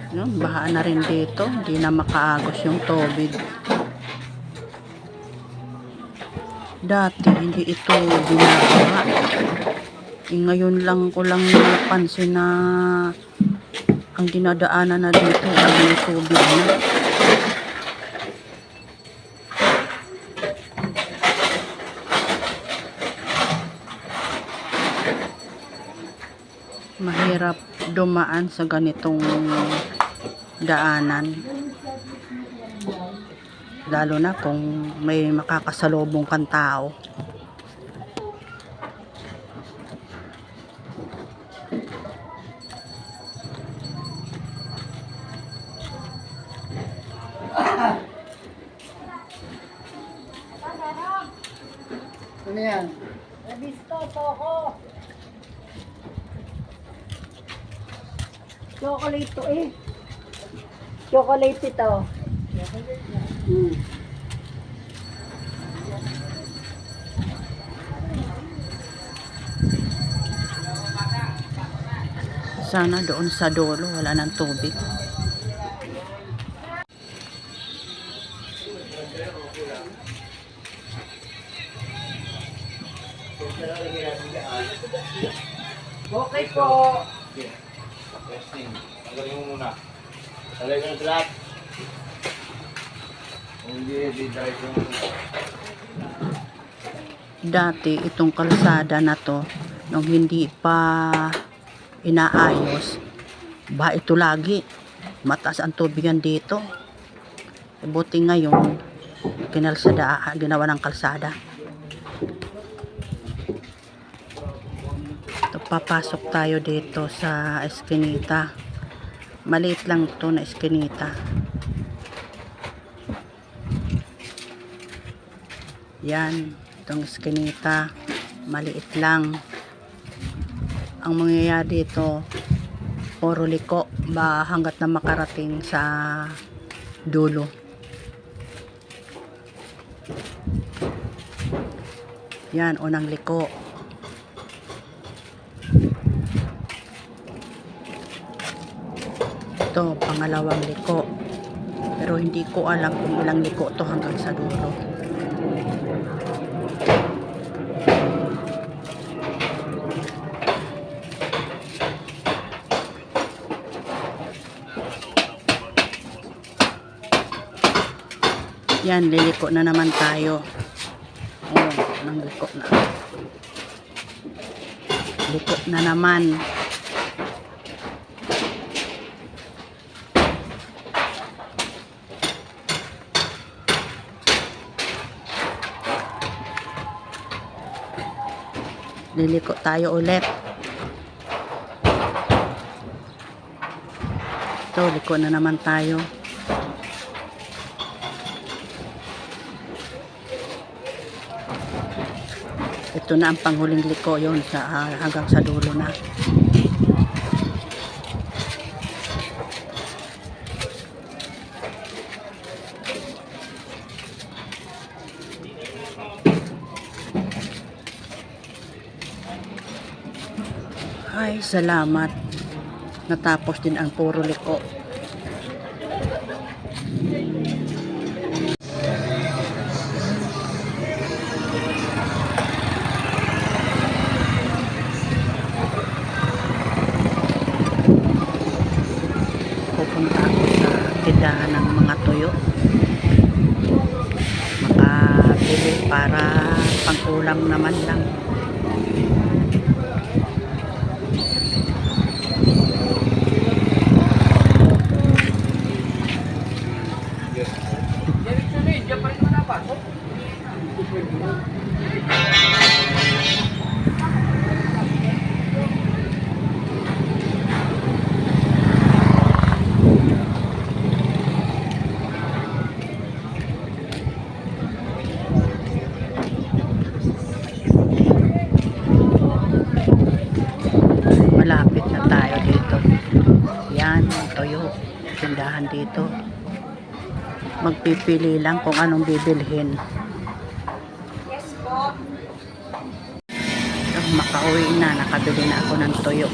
Yun, baha na rin dito. Hindi na makaagos yung tubig. Dati, hindi ito binabaha. Ngayon lang ko lang napansin na ang dinadaanan na dito ay may tubig na. Mahirap dumaan sa ganitong daanan, lalo na kung may makakasalubong kang tao. Ano yan? Nabisto, toko. Chocolate to eh. Chocolate ito. Sana doon sa dulo wala ng tubig. Okay po. Testing. Tanggalin mo muna. Talay ka ng flat. Kung hindi, di-dry ko muna. Dati itong kalsada na to, nung hindi pa inaayos, ba ito lagi mataas ang tubigan dito. Buti ngayon ginawa ng kalsada. Ito, papasok tayo dito sa eskinita. Maliit lang to na eskinita. Yan, itong eskinita maliit lang. Ang mangyayari dito, puro liko ba hanggat na makarating sa dulo. Yan, unang liko. Ito, pangalawang liko. Pero hindi ko alam kung ilang liko to hanggang sa dulo. Yan, liliko na naman tayo. Oh, nang liko na. Liko na naman. Liliko tayo ulit. Ito, liko na naman tayo. Ito na ang panghuling liko, yun sa hanggang sa dulo na. Ay, salamat. Natapos din ang puro liko. Pupunta ako sa tindahan ng mga tuyo. Makabili para pang-ulam naman lang. Malapit na tayo dito. Yan, tuyo. Tindahan dito. Magpipili lang kung anong bibilhin. Yes po. Makauwi na, nakabili na ako ng tuyo.